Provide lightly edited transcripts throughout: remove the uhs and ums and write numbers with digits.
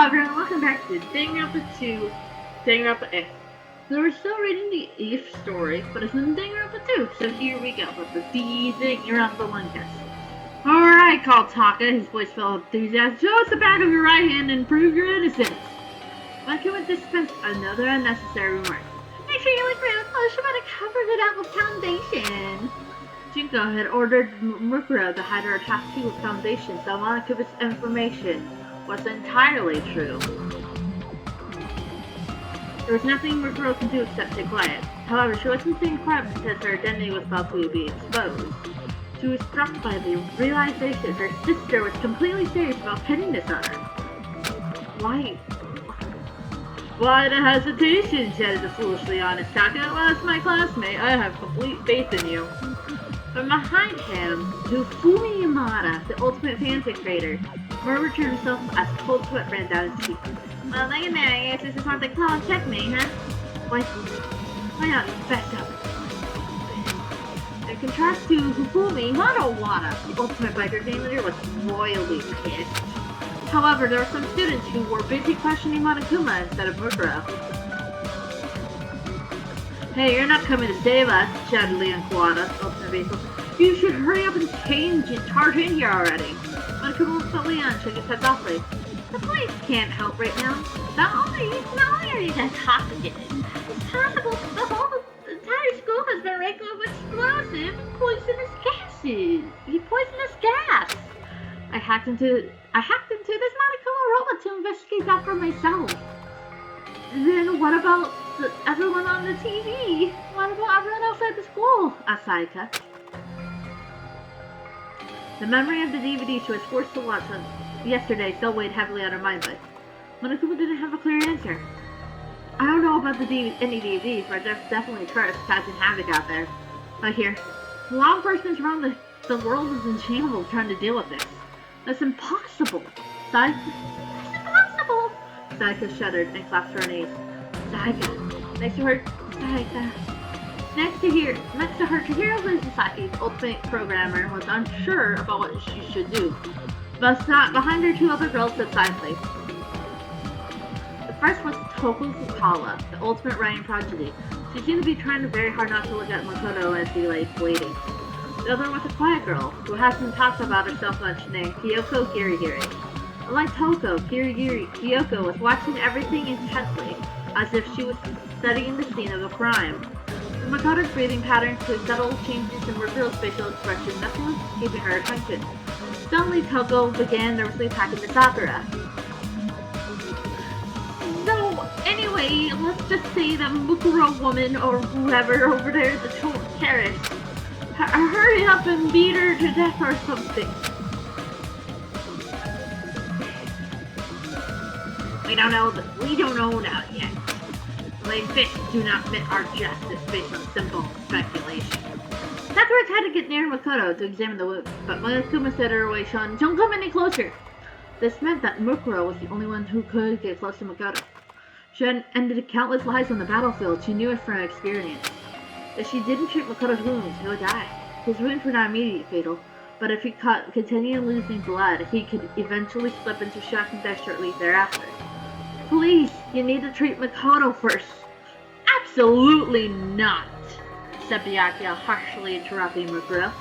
everyone, welcome back to Danganronpa 2, Danganronpa F. So we're still reading the If story, but it's in Danganronpa 2, so here we go with the Danganronpa 1 test. Alright, called Taka, his voice full of enthusiasm. Show us the back of your right hand and prove your innocence. Monkey would dispense another unnecessary remark. Make sure you look real close, you might have covered it up with foundation. Junko had ordered Mukuro to hide her tattoo with foundation, so Monikuba's information was entirely true. There was nothing Mukuro could do except stay quiet. However, she wasn't staying quiet because her identity was about to be exposed. She was struck by the realization her sister was completely serious about pinning this on her. Why the hesitation? Shouted the foolishly honest Taka. Well, it's my classmate. I have complete faith in you. From behind him, Fumi Yamada, the ultimate fanfic creator, murmured to himself as cold sweat ran down his cheek. Well, look at that. I guess this is what they call checkmate, huh? Why not back up? In contrast to Hufumi, Wada, the ultimate biker game leader, was royally pissed. However, there were some students who were busy questioning Monokuma instead of Mukuro. Hey, you're not coming to save us, shouted Leon Kawada, ultimate vehicle. You should hurry up and charge in here already. Monokuma looked at Leon, shook his head softly. The police can't help right now. Not only are you guys hostage, it's possible the whole entire school has been raked with explosive poisonous gases. Poisonous gas. I hacked into this Monokuma robot to investigate that for myself. Then what about everyone on the TV? What about everyone outside the school? Asked Sayaka. The memory of the DVD she was forced to watch yesterday still weighed heavily on her mind, but Monokuma didn't have a clear answer. I don't know about any DVDs, but there's definitely tourists causing havoc out there. I hear law enforcement around the world is in shambles trying to deal with this. That's impossible. That's impossible. Sayaka shuddered and clasped her knees. Sayaka. Next to her, Chihiro Mizusaki, the ultimate programmer, was unsure about what she should do. But behind her, two other girls stood silently. The first was Toko Fukawa, the ultimate writing prodigy. She seemed to be trying very hard not to look at Makoto as he lay waiting. The other was a quiet girl, who hasn't talked about herself much, named Kyoko Girigiri. Unlike Toko, Kyoko was watching everything intently, as if she was studying the scene of a crime. From Makoto's breathing patterns to subtle changes in Murkuro's facial expression, nothing was keeping her attention. Suddenly, Toko began nervously packing the Sakura. So, anyway, let's just say that Mukuro woman, or whoever over there is a terrorist. Hurry up and beat her to death or something. We don't know now yet. Like fish do not fit our justice based on simple speculation. Sakura tried to get near Makoto to examine the wound, but Monokuma set her away, shouting, "Don't come any closer!" This meant that Mukuro was the only one who could get close to Makoto. She had ended countless lives on the battlefield. She knew it from experience. If she didn't treat Makoto's wounds, he would die. His wounds were not immediately fatal, but if he continued losing blood, he could eventually slip into shock and death shortly thereafter. Please, you need to treat Makoto first. Absolutely not, said Byakuya, harshly interrupting Mukuro.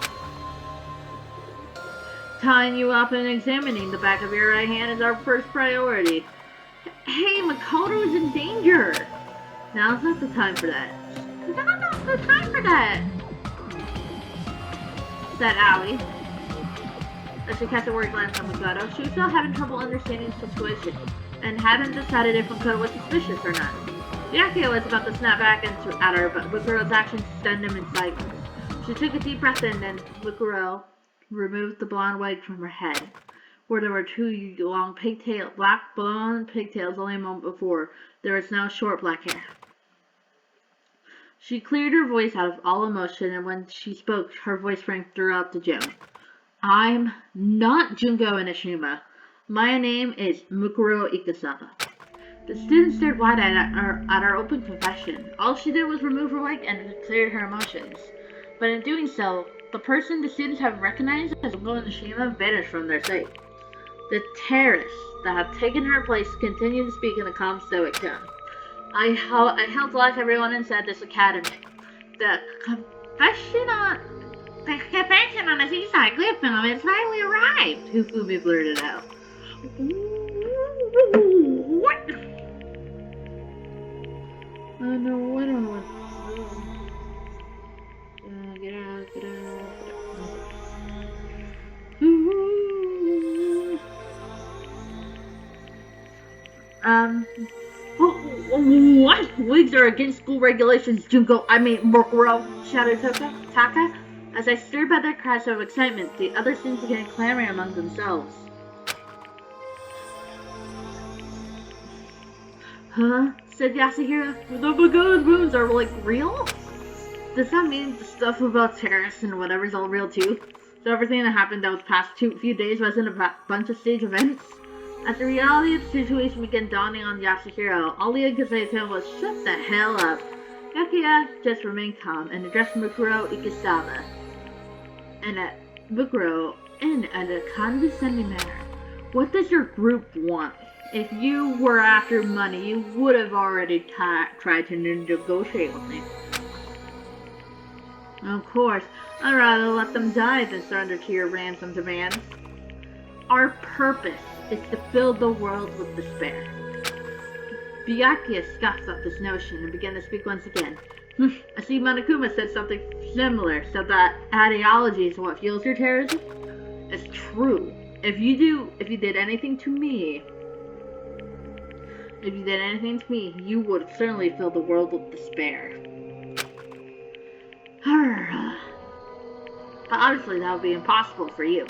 Tying you up and examining the back of your right hand is our first priority. Hey, Makoto is in danger. Now's not the time for that. Now's not the time for that, said Aoi. As she cast a worried glance on Makoto, she was still having trouble understanding the situation, and hadn't decided if Makoto was suspicious or not. Byakuya was about to snap back at her, but Mukuro's actions stunned him in silence. She took a deep breath in, and Mukuro removed the blonde wig from her head, where there were two long black blonde pigtails only a moment before. There was now short black hair. She cleared her voice out of all emotion, and when she spoke, her voice rang throughout the gym. I'm not Junko Inishima. My name is Mukuro Ikasawa. The student stared wide-eyed at our open confession. All she did was remove her wig and cleared her emotions. But in doing so, the person the students have recognized as Junko Inishima vanished from their sight. The terrorists that had taken her place continued to speak in a calm, stoic tone. I helped lock everyone inside this academy. The confession on the seaside cliff film has finally arrived, Hifumi blurted out. What? Oh no, I don't know what to do. Get out. What? Wigs are against school regulations, Junko. Mokuro, shouted Taka. As I stirred by their cries of excitement, the other students began clamoring among themselves. Huh? Said Yasuhiro. The Makoto's wounds are, real? Does that mean the stuff about terrorists and whatever's all real, too? So everything that happened those past few days wasn't a bunch of stage events? As the reality of the situation began dawning on Yasuhiro, all he could say to him was, "Shut the hell up." Yakuya just remained calm and addressed Mukuro Ikisawa in a condescending manner. What does your group want? If you were after money, you would have already tried to negotiate with me. Of course, I'd rather let them die than surrender to your ransom demands. Our purpose is to fill the world with despair. Byakuya scoffed at this notion and began to speak once again. I see Monokuma said something similar, so that ideology is what fuels your terrorism? It's true. If you did anything to me, you would certainly fill the world with despair. But obviously that would be impossible for you.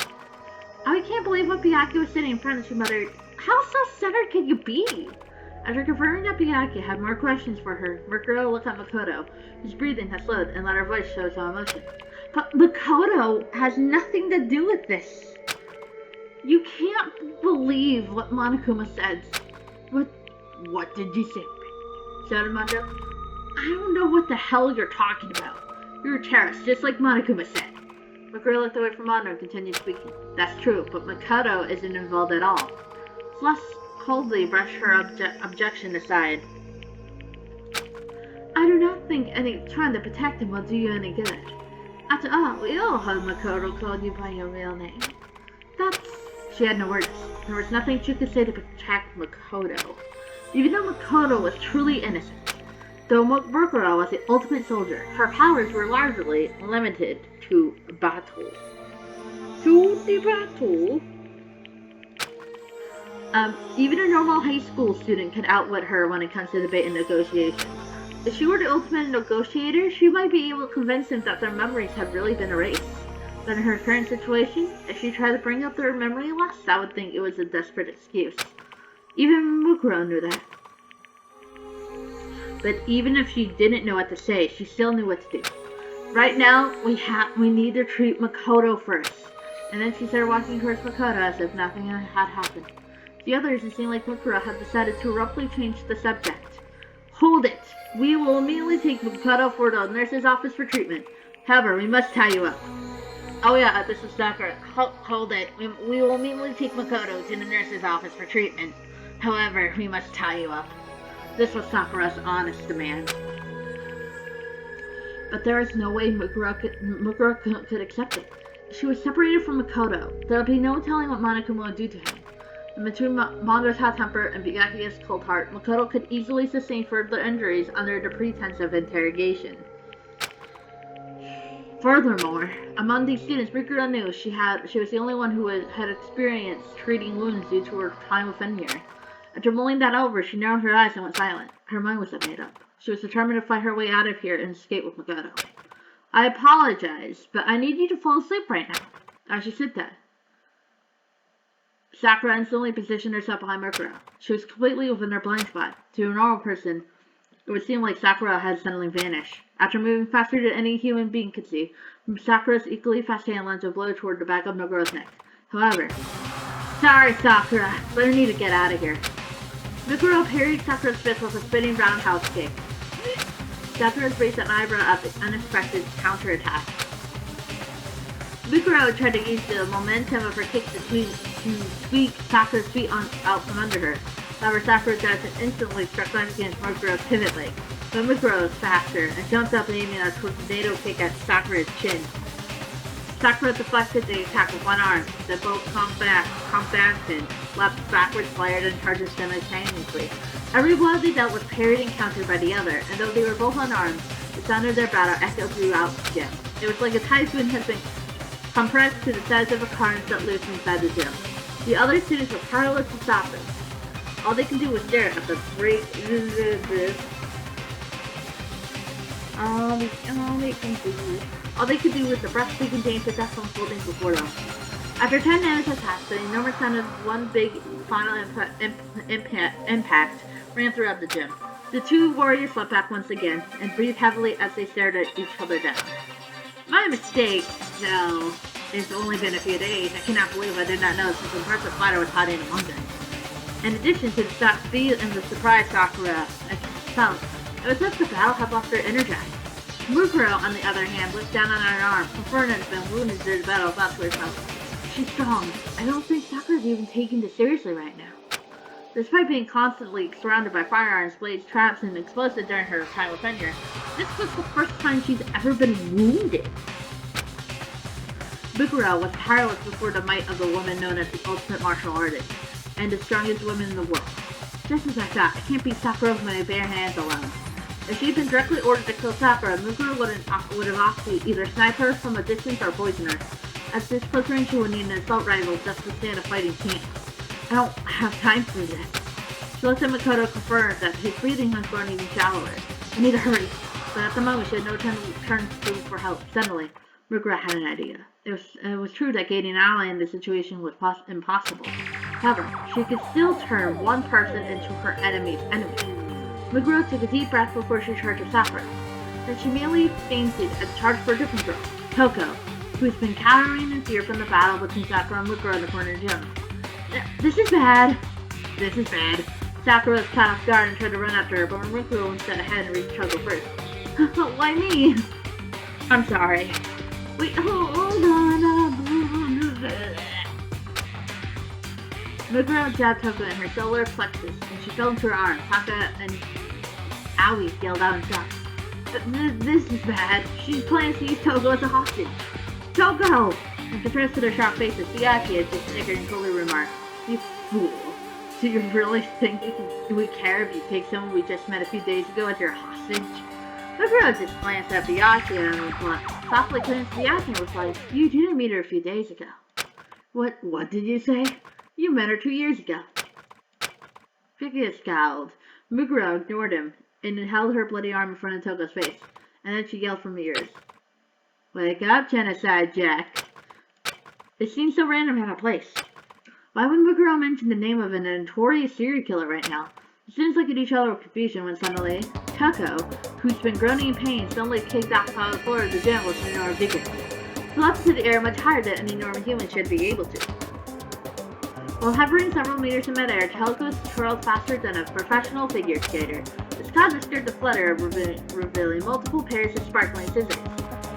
I can't believe what Byakuya was saying in front of she muttered, "How self-centered can you be?" After confirming that Byakuya had more questions for her, Mukuro looked at Makoto, whose breathing had slowed and let her voice show some emotion. But Makoto has nothing to do with this. You can't believe what Monokuma said. What did you say? Shouted Mondo. I don't know what the hell you're talking about. You're a terrorist, just like Monokuma said. Mukuro looked away from Mondo and continued speaking. That's true, but Makoto isn't involved at all. Celeste coldly brushed her objection aside. I do not think trying to protect him will do you any good. After all, we all heard Makoto call you by your real name. She had no words. There was nothing she could say to protect Makoto. Even though Makoto was truly innocent, though Mukuro was the ultimate soldier, her powers were largely limited to battle. Even a normal high school student could outwit her when it comes to debate and negotiation. If she were the ultimate negotiator, she might be able to convince him that their memories had really been erased. But in her current situation, if she tried to bring up their memory loss, I would think it was a desperate excuse. Even Mukuro knew that. But even if she didn't know what to say, she still knew what to do. Right now, we need to treat Makoto first. And then she started walking towards Makoto as if nothing had happened. The others, it seemed like Mukuro had decided to abruptly change the subject. Hold it! We will immediately take Makoto for the nurse's office for treatment. However, we must tie you up. Oh yeah, this is Sakura. Hold it. We will immediately take Makoto to the nurse's office for treatment. However, we must tie you up. This was Sakura's honest demand. But there was no way Mukuro could accept it. If she was separated from Makoto, there would be no telling what Monokuma would do to him. And between Mondo's hot temper and Byakuya's cold heart, Makoto could easily sustain further injuries under the pretense of interrogation. Furthermore, among these students, Mukuro knew she was the only one who had experienced treating wounds due to her time with Fenrir. After mulling that over, she narrowed her eyes and went silent. Her mind was made up. She was determined to fight her way out of here and escape with Makoto. I apologize, but I need you to fall asleep right now. As she said that, Sakura instantly positioned herself behind Mukuro. She was completely within her blind spot. To a normal person, it would seem like Sakura had suddenly vanished. After moving faster than any human being could see, Sakura's equally fast hand lunged a blow toward the back of Mukuro's neck. However, sorry Sakura, but I need to get out of here. Mukuro parried Sakura's fist with a spinning roundhouse kick. Sakura raised an eyebrow at the unexpected counterattack. Mikuro tried to use the momentum of her kick to sweep Sakura's feet out from under her. However, Sakura dodged and instantly struck back against Mikuro's pivot leg. But Mikuro was faster and jumped up aiming a tornado kick at Sakura's chin. Sakura deflected the attack with one arm. Then both combatants leapt backwards, fired, and charged simultaneously. Every blow they dealt was parried and countered by the other, and though they were both unarmed, the sound of their battle echoed throughout the gym. It was like a typhoon had been compressed to the size of a car and set loose inside the gym. The other students were powerless to stop them. All they could do was stare at the great... All they could do was the breathtaking dance of death unfolding before them. After 10 minutes had passed, the enormous sound of one big final impact ran throughout the gym. The two warriors slept back once again, and breathed heavily as they stared at each other down. My mistake, though, it's only been a few days. I cannot believe I did not know this impressive fighter was hiding among them. In addition to the shock speed and the surprise Sakura felt, it was as if the battle had left her energized. Mukuro, on the other hand, looked down on her arm, confirmed and been wounded during the battle, thought to herself, "She's strong. I don't think Sakura's even taking this seriously right now." Despite being constantly surrounded by firearms, blades, traps, and explosives during her time with tenure, this was the first time she's ever been wounded. Mukuro was powerless before the might of the woman known as the ultimate martial artist, and the strongest woman in the world. Just as I thought, I can't beat Sakura with my bare hands alone. If she'd been directly ordered to kill Sakura, Mukuro would have opted to either snipe her from a distance or poison her. At this close range, she would need an assault rifle just to stand a fighting chance. I don't have time for this. She looked at Makoto, confirmed that his breathing had grown even shallower. I need to hurry. But at the moment, she had no time to turn to for help. Suddenly, Mukuro had an idea. It was true that gaining an ally in this situation was impossible. However, she could still turn one person into her enemy's enemy. Mukuro took a deep breath before she charged at Sakura. Then she immediately fainted and charged for a different girl, Toko, who's been cowering in fear from the battle between Sakura and Mukuro in the corner gym. This is bad. This is bad. Sakura was caught off guard and tried to run after her, but Mukuro instead ahead and reached Toko first. Why me? I'm sorry. Wait, hold on. Mukuro jabbed Toko in her solar plexus, and she fell into her arms. Taka and Aoi yelled out in shock. This is bad. She's planning to use Toko as a hostage. Toko! In contrast to their shocked faces, Miyake had just snickered and coolly remarked, "You fool. Do you really think we care if you take someone we just met a few days ago as your hostage?" Mukuro just glanced at Miyake and softly glanced at Miyake and was like, "You didn't meet her a few days ago." What did you say? You met her 2 years ago." Miyake scowled. Mukuro ignored him and held her bloody arm in front of Toko's face, and then she yelled from the ears, "Wake up, Genocide Jack." It seemed so random and out of place. Why would Mukuro mention the name of a notorious serial killer right now? The students looked at each other with confusion when suddenly, Toko, who's been groaning in pain, suddenly kicked off the floor of the gym with an enormous vigor. He leapt into the air much higher than any normal human should be able to. While hovering several meters in midair, Toko twirled faster than a professional figure skater. His cosmic skirt to flutter, revealing multiple pairs of sparkling scissors.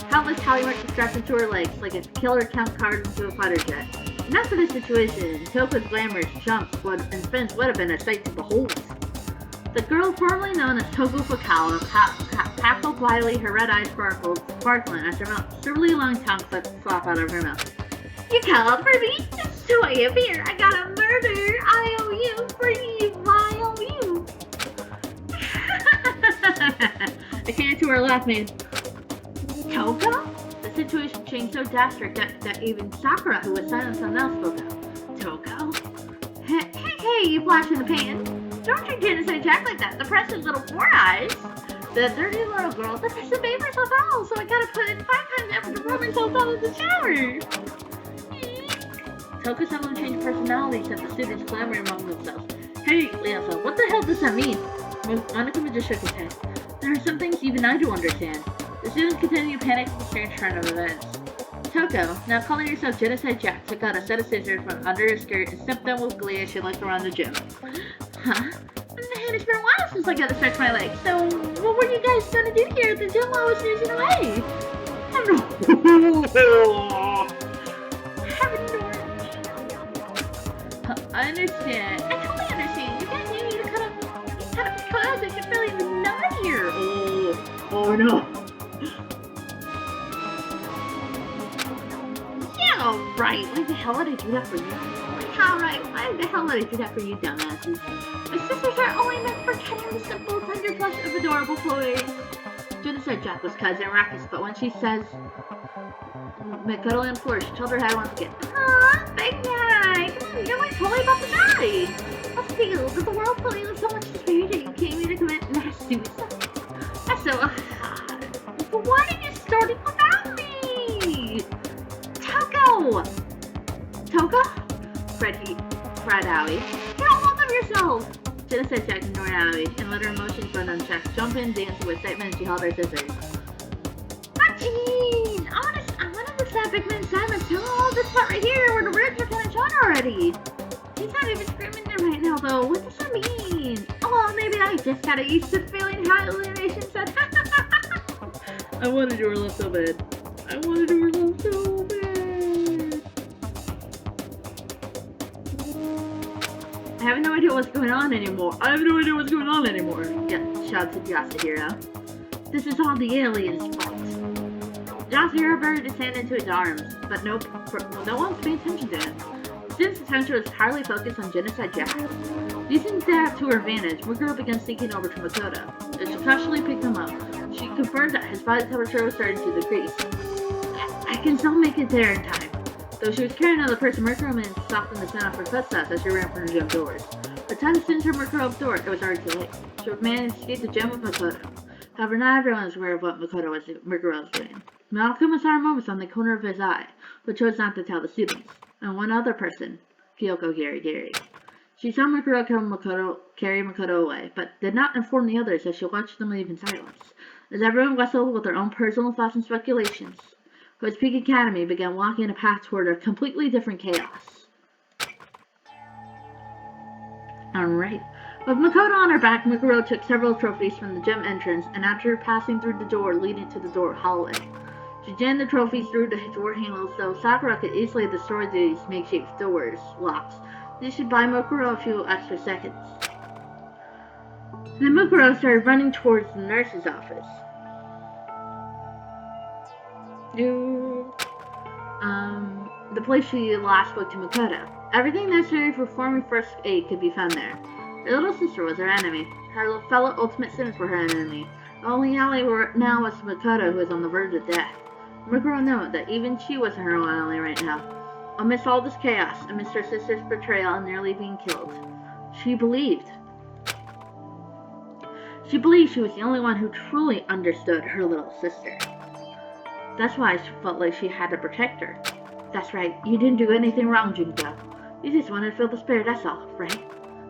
Countless tally marks were strapped into her legs like a killer count card into a fighter jet. Not for this situation, Toko's glamorous jumps and spins would have been a sight to behold. The girl formerly known as Toko Fukawa cackled wildly, her red eyes sparkling as her surly long tongue flipped flop out of her mouth. "You called for me? So I am here. I got a murder. I owe you for you. I owe you." I came to her laughing. Toko? The situation changed so drastic that even Sakura, who was silent until now, spoke up. "Toko? Hey, you flash in the pan. Don't you genocide Jack like that. The precious little four eyes. The dirty little girl doesn't bathe herself out, so I gotta put in 5 times effort to rub myself out of the shower." Toko suddenly changed personality, said the students clamoring among themselves. "Hey, Liasa, what the hell does that mean?" Anakuma just shook his head. "There are some things even I don't understand." The students continued to panic at the strange turn of events. Toko, now calling herself Genocide Jack, took out a set of scissors from under her skirt and snipped them with glee as she looked around the gym. "Huh? Man, it's been a while since I got to stretch my legs, so what were you guys gonna do here at the gym while I was snoozing away?" understand. I totally understand. You guys need me to cut up clothes that you're really not here. Oh no. Yeah, right. Why the hell would I do that for you? Why the hell would I do that for you, dumbasses? My sisters are only meant for petting the simple, tender flesh of adorable toys. Jenna said Jack was cousin Ruckus, but when she says Makoto and Floor, she told her head once again. Aw, big guy! Come on, you're like totally about to die! What's the deal? Does the world fill you with so much despair that you came here to commit mass suicide? That's so but why did you start it without me? Toko! Cried Aoi. Get on top of yourself! Jenna said Jack ignored Aoi and let her emotions run unchecked. Jump in, dance with excitement, and she held her scissors. Jean! I wanted to slap Big Man Simon. Oh, this part right here where the ribs are kind of shot already. He's not even screaming there right now, though. What does that mean? Oh, maybe I just got used to feeling high illumination said. I wanted to do her love so bad. I wanted to do her love so bad. I have no idea what's going on anymore. Yeah, shouted Yasuhiro. This is all the aliens' fault. Yasuhiro buried his hand into his arms, but no one's paying attention to him. Jin's attention was entirely focused on Genocide Jack. Using that to her advantage, Muguro began sneaking over to Makoto. As she casually picked him up, she confirmed that his body temperature was starting to decrease. I can still make it there in time. Though she was carrying another person, Muguro managed to soften the sound of her footsteps as she ran for the gym doors. By the time she entered Muguro's door, it was already too late. She would manage to escape the gym with Makoto. However, not everyone was aware of what Muguro was doing. Malakuma saw her moments on the corner of his eye, but chose not to tell the students. And one other person, Kyoko Giri. She saw Muguro carry Makoto away, but did not inform the others as she watched them leave in silence. As everyone wrestled with their own personal thoughts and speculations, Hood's Peak Academy began walking a path toward a completely different chaos. Alright. With Makoto on her back, Muguro took several trophies from the gym entrance, and after passing through the door leading to the door hallway, she jammed the trophies through the door handles so Sakura could easily destroy these makeshift doors locks. This should buy Muguro a few extra seconds. Then Muguro started running towards the nurse's office. The place she last spoke to Makoto. Everything necessary for performing first aid could be found there. Her little sister was her enemy. Her fellow Ultimate Sims were her enemy. The only ally now was Makoto, who was on the verge of death. Muguro knew that even she wasn't her own ally right now. Amidst all this chaos, amidst her sister's betrayal and nearly being killed, she believed she was the only one who truly understood her little sister. That's why she felt like she had to protect her. That's right, you didn't do anything wrong, Junko. You just wanted to feel despair, that's all, right?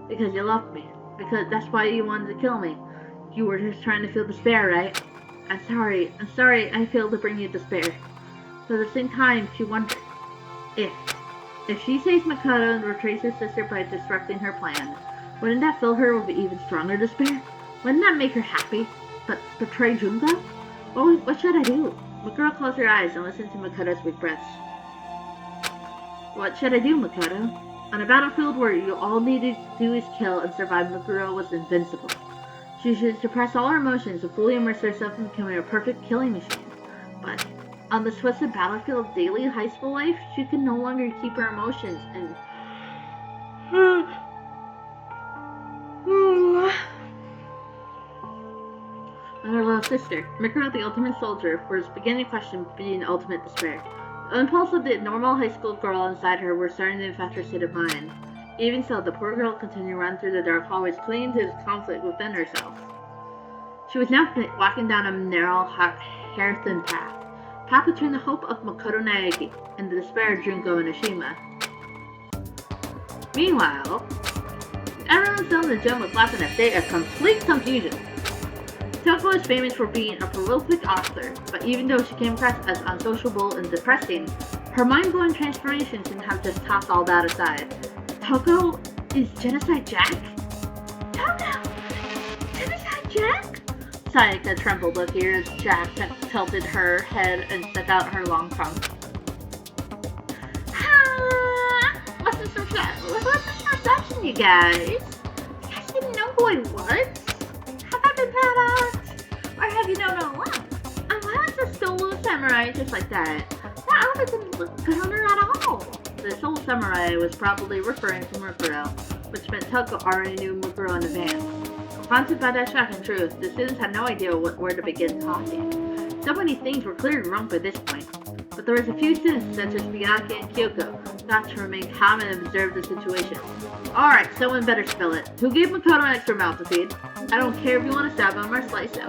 Because you loved me. Because that's why you wanted to kill me. You were just trying to feel despair, right? I'm sorry I failed to bring you despair. But at the same time, she wondered, if she saves Makoto and betrays her sister by disrupting her plan, wouldn't that fill her with even stronger despair? Wouldn't that make her happy? But betray Junko? What should I do? Muguro closed her eyes and listened to Makoto's weak breaths. What should I do, Makoto? On a battlefield where you all needed to do is kill and survive, Muguro was invincible. She should suppress all her emotions and fully immerse herself in becoming a perfect killing machine. But on the twisted battlefield of daily high school life, she could no longer keep her emotions and her little sister, Muguro the ultimate soldier, was beginning to question being ultimate despair. The impulse of the normal high school girl inside her were starting to infect her state of mind. Even so, the poor girl continued to run through the dark hallways, clinging to this conflict within herself. She was now walking down a narrow, hair-thin path between the hope of Makoto Naegi and the despair of Junko and Ashima. Meanwhile, everyone still in the gym was left in a state of complete confusion. Toko is famous for being a prolific author, but even though she came across as unsociable and depressing, her mind-blowing transformation seemed to have just tossed all that aside. Toko is Genocide Jack? Toko! Genocide Jack? Sayaka trembled with fear as Jack tilted her head and stuck out her long tongue. What's the sister say? on, you guys? You guys didn't know who I was? Have I been badass? Or have you known all along? And why was the solo samurai just like that? That outfit didn't look good on her at all. The solo samurai was probably referring to Mukuro, which meant Toko already knew Mukuro in advance. Confronted by that shocking truth, the students had no idea where to begin talking. So many things were clearly wrong by this point. But there was a few students, such as Miyake and Kyoko, got to remain calm and observe the situation. Alright, someone better spill it. Who gave Makoto an extra mouth to feed? I don't care if you want to stab him or slice him.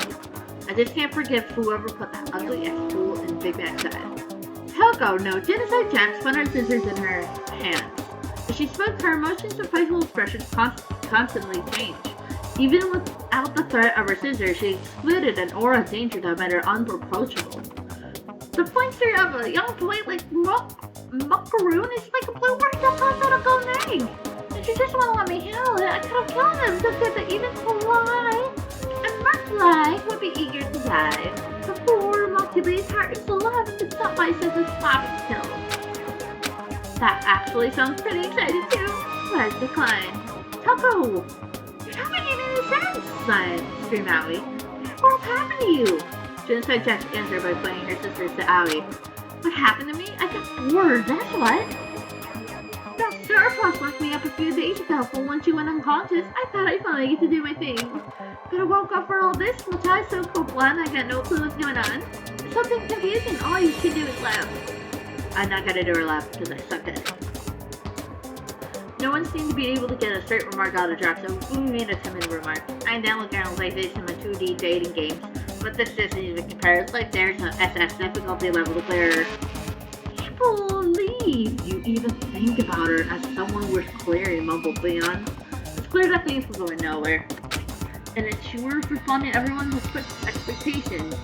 I just can't forgive whoever put that ugly X-tool in Big Mac's side. Kyoko, no, Genocide Jack spun her scissors in her hands. As she spoke, her emotions and facial expressions constantly changed. Even without the threat of her scissors, she excluded an aura of danger that made her unapproachable. The pointer of a young boy like Macaroon is like a blue word that pops out a golden egg. If you just want to let me handle it, I could have killed him so good that even Fly and Murkfly would be eager to die. The poor Monkey's heart is alive and it's not by scissors slapping kill. That actually sounds pretty exciting too. Let's decline. Toko! You're not making any sense, son, screamed Aoi. What happened to you? Genocide Jack answered by pointing her sisters to Aoi. What happened to me? I got bored, that's what. That Star Fox locked me up a few days ago, but once you went unconscious, I thought I finally get to do my thing. But I woke up for all this, which I so cold and I got no clue what's going on. It's something confusing, all you can do is laugh. I'm not gonna do her laugh because I suck at it. No one seemed to be able to get a straight remark out of Jack, so we made a timid remark. I download games like this in my 2D dating games, but this doesn't even compare. It's like there's an SS difficulty level to clear. I can't believe you even think about her as someone worth clearing, mumbled Leon. It's clear that things were going nowhere. And it's sure responding everyone with quick expectations.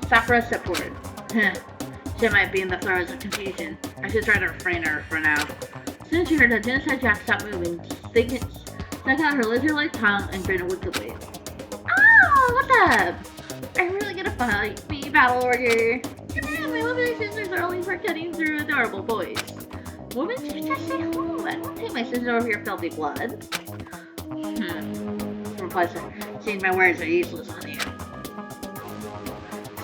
Sakura stepped forward. She might be in the throes of confusion. I should try to refrain her for now. As soon as she heard that Genocide Jack stopped moving, stuck out her lizard-like tongue and grinned wickedly. Oh, what's up? Are you really gonna fight me, Battle Order? Come on, my lovely sisters are only for cutting through adorable boys. Woman should just stay home. I won't take my sister over your filthy blood. Replies her. Seeing my words are useless on you.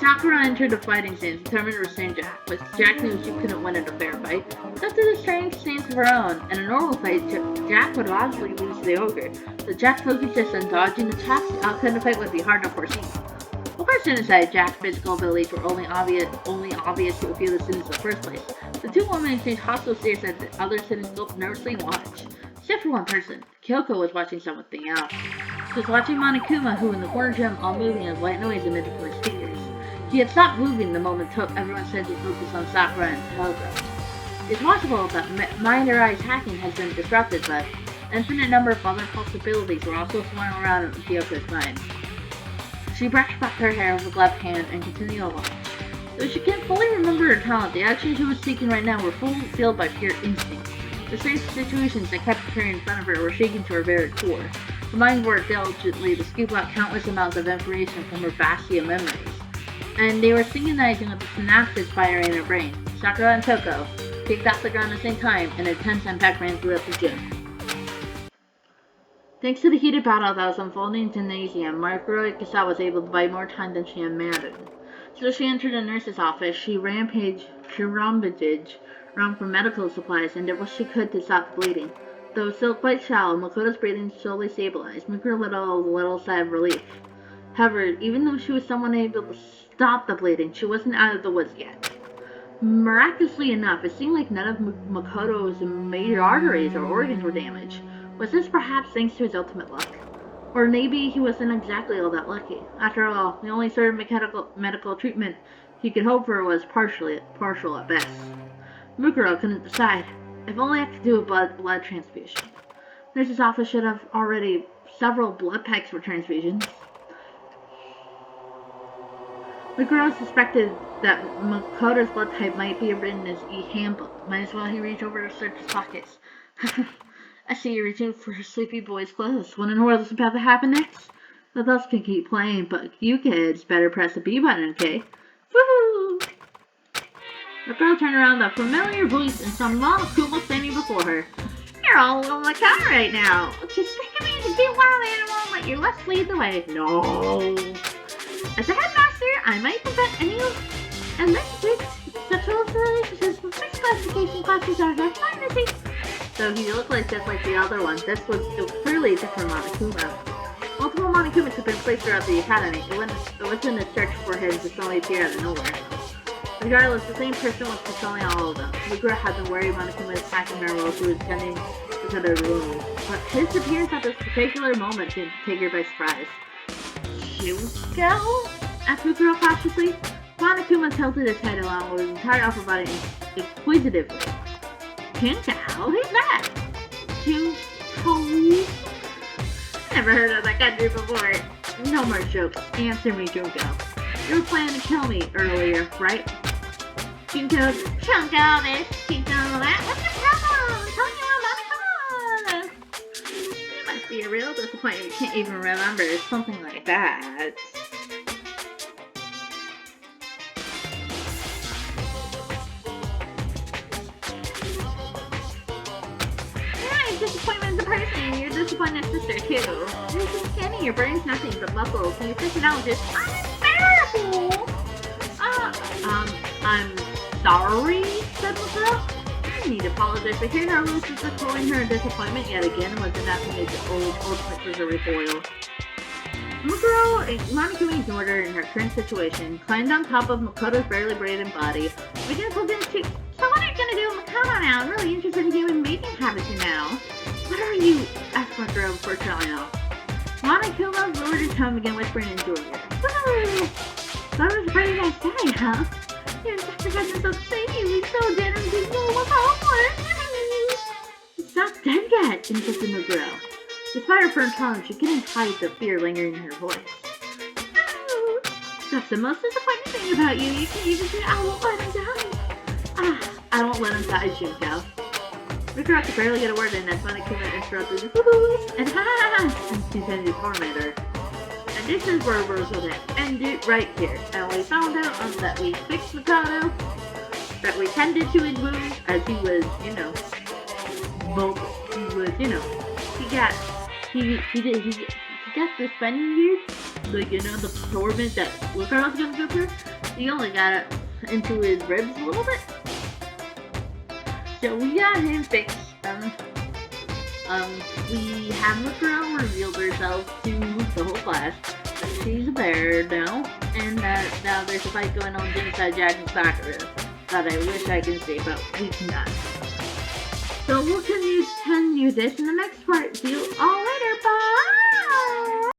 Sakura entered the fighting stance, determined to restrain Jack, but Jack knew she couldn't win in a fair fight. She did a strange stance of her own. In a normal fight, Jack would obviously lose to the ogre, but Jack focused just on dodging attacks. The outcome of the fight would be hard to foresee. Of course, Genocide Jack's physical abilities were only obvious to a few of the students in the first place. The two women exchanged hostile stares that the other students looked nervously watched. Except for one person, Kyoko was watching something else. She was watching Monokuma, who in the corner gym all moving as white noise emitted from his fingers. He had stopped moving the moment everyone said to focus on Sakura and Toko. It's possible that Mind-Arise hacking has been disrupted, but an infinite number of other possibilities were also swirling around in Kyoko's mind. She brushed back her hair with her left hand and continued to watch. Though she can't fully remember her talent, the actions she was seeking right now were fully filled by pure instinct. The strange situations that kept appearing in front of her were shaking to her very core. Her mind worked diligently to scoop out countless amounts of information from her bastion of memories. And they were synchronizing with the synapses firing in her brain. Sakura and Toko kicked off the ground at the same time, and a tense impact ran throughout the gym. Thanks to the heated battle that was unfolding in the gymnasium, Margaret Kasa was able to buy more time than she imagined. So she entered the nurse's office. She rummaged around for medical supplies and did what she could to stop the bleeding. Though still quite shallow, Makoto's breathing slowly stabilized, making her a little sigh of relief. However, even though she was somewhat able to stop the bleeding, she wasn't out of the woods yet. Miraculously enough, it seemed like none of Makoto's major arteries or organs were damaged. Was this perhaps thanks to his ultimate luck? Or maybe he wasn't exactly all that lucky. After all, the only sort of medical treatment he could hope for was partial at best. Mukuro couldn't decide. If only I could do a blood transfusion. Nurse's office should have already several blood packs for transfusions. Mukuro suspected that Makoto's blood type might be written in his e-handbook. Might as well he reached over to search his pockets. I see you reaching for sleepy boy's clothes. Wanna know what's about to happen next? The adults can keep playing, but you kids better press the B button, okay? Woohoo! The girl turned around, a familiar voice and saw Monokuma standing before her. You're all over my car right now. Just think of me as a cute wild animal and let your lust lead the way. No. As a headmaster, I might prevent any illicit sexual relationships with mixed classification classes are their fantasy. So he looked like just like the other one. This was clearly a different Monokuma. Multiple Monokumas have been placed throughout the academy. It wasn't a search for him to suddenly appear out of nowhere. Regardless, the same person was controlling all of them. Mugura had been worried Monokuma was attacking her while she was tending to the room. But his appearance at this particular moment didn't take her by surprise. Junko? Asked Mugura cautiously. Monokuma tilted his head along with his entire upper body inquisitively. Junko? Who's that? Junko? Never heard of that country before. No more jokes. Answer me, Junko. You were planning to kill me earlier, right? Junko, Junko this, Junko that. What's the problem? I'm telling you about Monokumas. It must be a real disappointment you can't even remember something like that. Disappointment is a person, you're disappointed sister too. You're just kidding, your brain's nothing but muscles, and your personality is unbearable! I'm sorry, said Mugura. I need to apologize, but hearing Naruto was just calling her a disappointment yet again was enough to make the old ultimate treasury foil. Monokuma ignored her in her current situation, climbed on top of Makoto's barely breathing body, began to cheeks. So what are you gonna do with Makoto now? I'm really interested in human mating habits now. What are you? Asked Mugura before trailing off. Monokuma lowered his tone and began whispering in Julia. Woo! That was a pretty nice day, huh? Your instructor hasn't so exciting. We so generous and so what's homework. It's not done yet, insisted Mugura. Despite her firm tone, she couldn't hide the fear lingering in her voice. Oh, that's the most disappointing thing about you. You can't even say, I won't let him die. I won't let him die, Junko. Mugura could barely get a word in as Monokuma interrupted the woo-hoos and ha-ha-ha and continued to torment her. And this is where we're going to end it right here. And we found out that we fixed Makoto, that we tended to his wounds as he was, he got suspended, the torment that Lucaro's gonna go through. He only got it into his ribs a little bit. So we got him fixed. We have Lucaro revealed herself to the whole class that she's a bear now, and that now there's a fight going on inside Jack and Sakura that I wish I can see, but we cannot. So we'll continue this in the next part. See you all later.